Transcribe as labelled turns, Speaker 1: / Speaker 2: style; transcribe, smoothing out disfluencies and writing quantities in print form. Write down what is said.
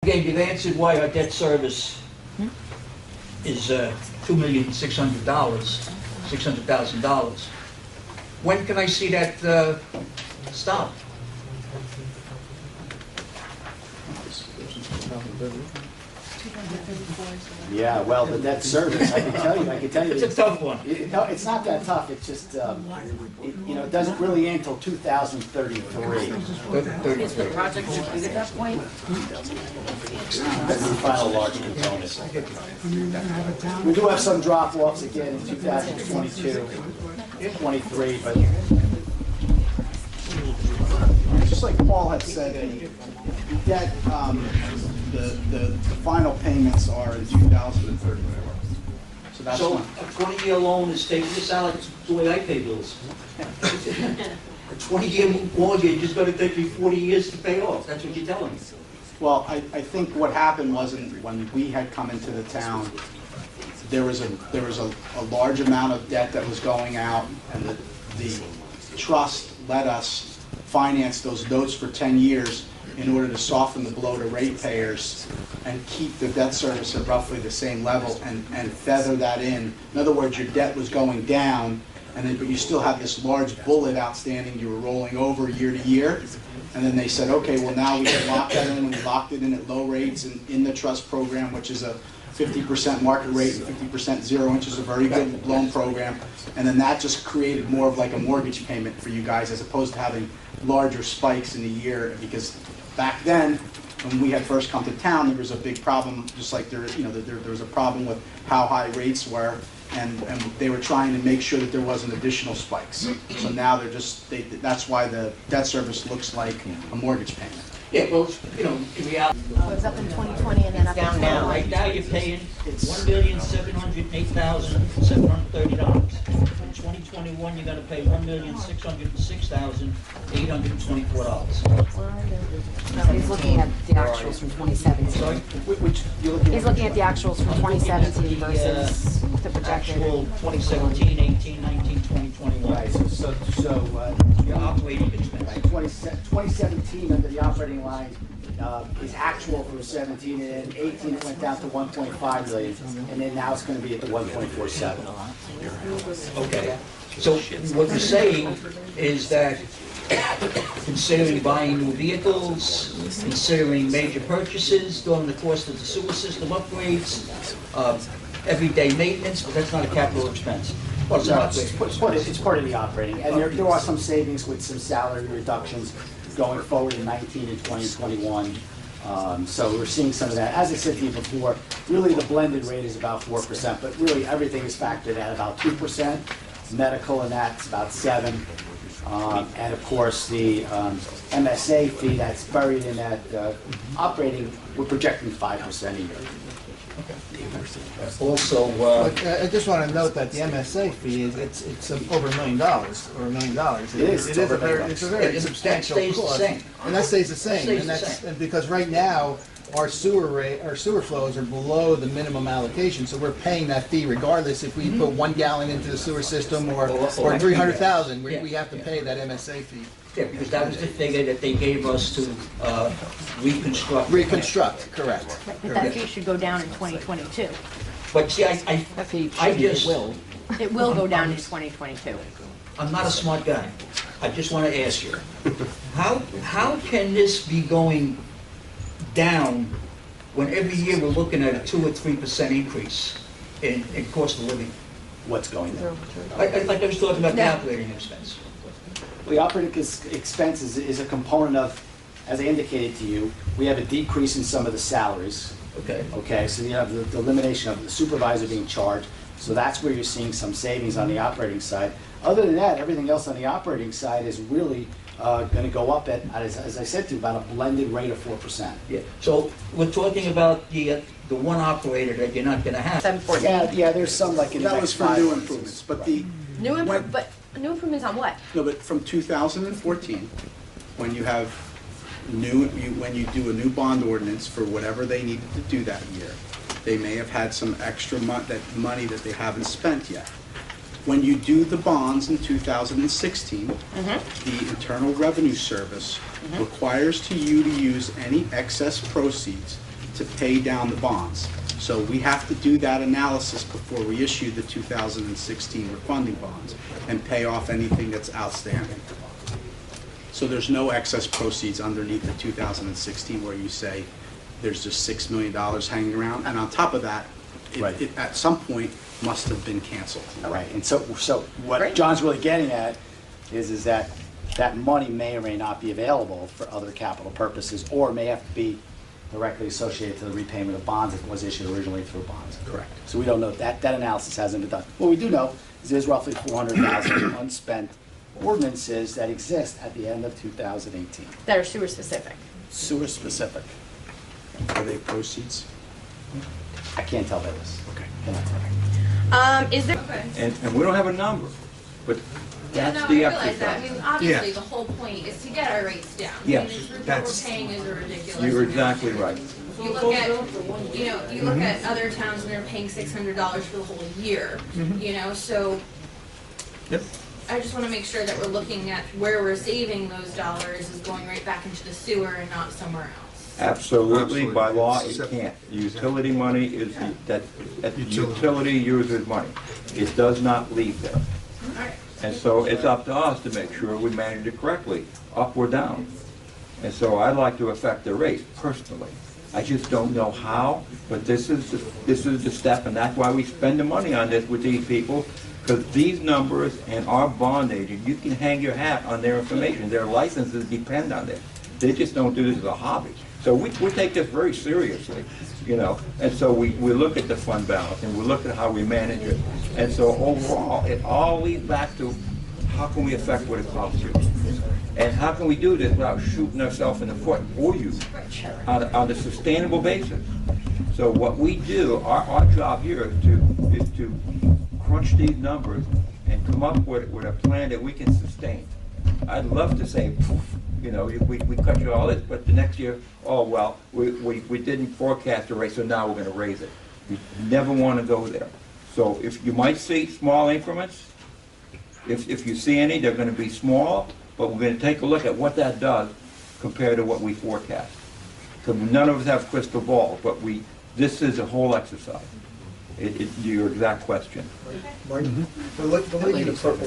Speaker 1: Again, you've answered why our debt service is $2,600,000. When can I see that stop?
Speaker 2: Yeah, well, the debt service, I can tell you.
Speaker 1: It's a tough one.
Speaker 2: No, it's not that tough. It's just, it doesn't really end until 2033.
Speaker 3: Is the project complete at that point?
Speaker 2: That's the final large component. We do have some drop-offs again in 2022, 23, but
Speaker 4: just like Paul had said, the debt, the final payments are in 2030. So that's
Speaker 1: So
Speaker 4: one.
Speaker 1: a 20-year loan is taking this out, it's the way I pay bills. A 20-year mortgage is going to take me 40 years to pay off. That's what you're telling me.
Speaker 4: Well, I think what happened was when we had come into the town, there was a large amount of debt that was going out, and the trust let us finance those notes for 10 years in order to soften the blow to ratepayers and keep the debt service at roughly the same level and feather that in. In other words, your debt was going down, but you still have this large bullet outstanding you were rolling over year to year. And then they said, okay, well now we can lock that in, and we locked it in at low rates in the trust program, which is a 50% market rate and 50% zero, which is a very good loan program. And then that just created more of like a mortgage payment for you guys, as opposed to having larger spikes in a year. Because back then, when we had first come to town, there was a big problem, just like there was a problem with how high rates were, and they were trying to make sure that there wasn't additional spikes. So now that's why the debt service looks like a mortgage payment.
Speaker 1: Yeah, well, in reality,
Speaker 3: It was up in 2020 and then up in
Speaker 5: Down now.
Speaker 1: right now you're paying $1,708,730. In 2021, you're going to pay $1,606,824.
Speaker 3: No, he's looking at the actuals from 2017.
Speaker 1: Sorry?
Speaker 3: He's looking at the actuals from 2017 versus the projected.
Speaker 1: Actual 2017, 18, 19, 20, 21.
Speaker 2: right, so
Speaker 1: Your operating expense.
Speaker 2: right, 2017 under the operating line is actual for 17, and then 18 it went down to 1.5 million, and then now it's going to be at the 1.47.
Speaker 1: Okay. So what you're saying is that considering buying new vehicles, considering major purchases, during the cost of the sewer system upgrades, everyday maintenance, but that's not a capital expense. Well, it's
Speaker 2: No,
Speaker 1: not
Speaker 2: it's part of the operating, and there are some savings with some salary reductions going forward in 19 and 2021. So we're seeing some of that. As I said to you before, really the blended rate is about 4%, but really everything is factored at about 2%. Medical and that's about 7%. And of course the MSA fee that's buried in that operating, we're projecting 5% a year.
Speaker 1: Also,
Speaker 6: But I just want to note that the MSA fee it's over $1 million or $1 million.
Speaker 2: It is.
Speaker 6: It's a very
Speaker 1: that
Speaker 6: substantial
Speaker 1: stays the
Speaker 6: cost,
Speaker 1: same.
Speaker 6: and that stays the same.
Speaker 1: Stays
Speaker 6: And
Speaker 1: the
Speaker 6: that's
Speaker 1: same.
Speaker 6: because right now our sewer flows are below the minimum allocation, so we're paying that fee regardless if we put 1 gallon into the sewer system or 300,000. We have to pay that MSA fee.
Speaker 1: yeah, because that was the figure that they gave us to reconstruct.
Speaker 6: Reconstruct, correct.
Speaker 3: But that fee should go down in 2022.
Speaker 1: But see,
Speaker 3: It will go down in 2022.
Speaker 1: I'm not a smart guy. I just want to ask you, how can this be going down when every year we're looking at a 2 or 3% increase in cost of living?
Speaker 2: What's going down?
Speaker 1: Like I was talking about the operating expense.
Speaker 2: Well, the operating expense is a component of, as I indicated to you, we have a decrease in some of the salaries.
Speaker 1: Okay.
Speaker 2: Okay, so you have the elimination of the supervisor being charged, so that's where you're seeing some savings on the operating side. Other than that, everything else on the operating side is really going to go up at, as I said to you, about a blended rate of 4%.
Speaker 1: Yeah. So we're talking about the one operator that you're not going to have.
Speaker 3: 714.
Speaker 2: Yeah, there's some like in the
Speaker 4: That
Speaker 2: next
Speaker 4: was for
Speaker 2: 5
Speaker 4: new
Speaker 2: months.
Speaker 4: improvements, but
Speaker 2: Right.
Speaker 3: New improvements on what?
Speaker 4: no, but from 2014, when you have when you do a new bond ordinance for whatever they needed to do that year, they may have had some extra money that they haven't spent yet. When you do the bonds in 2016, the Internal Revenue Service requires you to use any excess proceeds to pay down the bonds. So we have to do that analysis before we issue the 2016 refunding bonds and pay off anything that's outstanding. So there's no excess proceeds underneath the 2016 where you say there's just $6 million hanging around. And on top of that,
Speaker 2: Right.
Speaker 4: it at some point must have been canceled.
Speaker 2: Right, and so what John's really getting at is that that money may or may not be available for other capital purposes, or may have to be directly associated to the repayment of bonds that was issued originally through bonds.
Speaker 4: Correct.
Speaker 2: So we don't know, that analysis hasn't been done. What we do know is there's roughly 400,000 unspent ordinances that exist at the end of 2018,
Speaker 3: That are sewer specific.
Speaker 2: sewer specific.
Speaker 4: Are they proceeds?
Speaker 2: I can't tell by this.
Speaker 4: Okay.
Speaker 2: Cannot tell.
Speaker 3: Is there?
Speaker 5: And we don't have a number, but
Speaker 7: Yeah,
Speaker 5: that's
Speaker 7: no,
Speaker 5: the
Speaker 7: I realize that. I
Speaker 5: exercise.
Speaker 7: mean, obviously,
Speaker 5: Yeah.
Speaker 7: the whole point is to get our rates down.
Speaker 5: Yes,
Speaker 7: I mean, what we're
Speaker 5: that's-
Speaker 7: paying is ridiculous.
Speaker 5: You're exactly right.
Speaker 7: You look at, you look at other towns and they're paying $600 for the whole year, you know, so.
Speaker 5: Yep.
Speaker 7: I just wanna make sure that we're looking at where we're saving those dollars is going right back into the sewer and not somewhere else.
Speaker 5: Absolutely, by law, it can't. Utility money is, that utility user's money. It does not leave there.
Speaker 7: Alright.
Speaker 5: And so it's up to us to make sure we manage it correctly, up or down. And so I'd like to affect the rate personally. I just don't know how, but this is the step, and that's why we spend the money on this with these people, because these numbers and our bond agent, you can hang your hat on their information. Their licenses depend on this. They just don't do this as a hobby. So we take this very seriously, you know, and so we look at the fund balance and we look at how we manage it. And so overall, it all leads back to how can we affect what it costs you? And how can we do this without shooting ourselves in the foot for you on a sustainable basis? So what we do, our job here is to crunch these numbers and come up with a plan that we can sustain. I'd love to say, poof, you know, we cut you all this, but the next year, oh, well, we didn't forecast a rate, so now we're gonna raise it. We never wanna go there. So if you might see small increments, if you see any, they're gonna be small, but we're gonna take a look at what that does compared to what we forecast. Because none of us have crystal balls, but this is a whole exercise. Your exact question.
Speaker 6: Mark, we're looking at a purple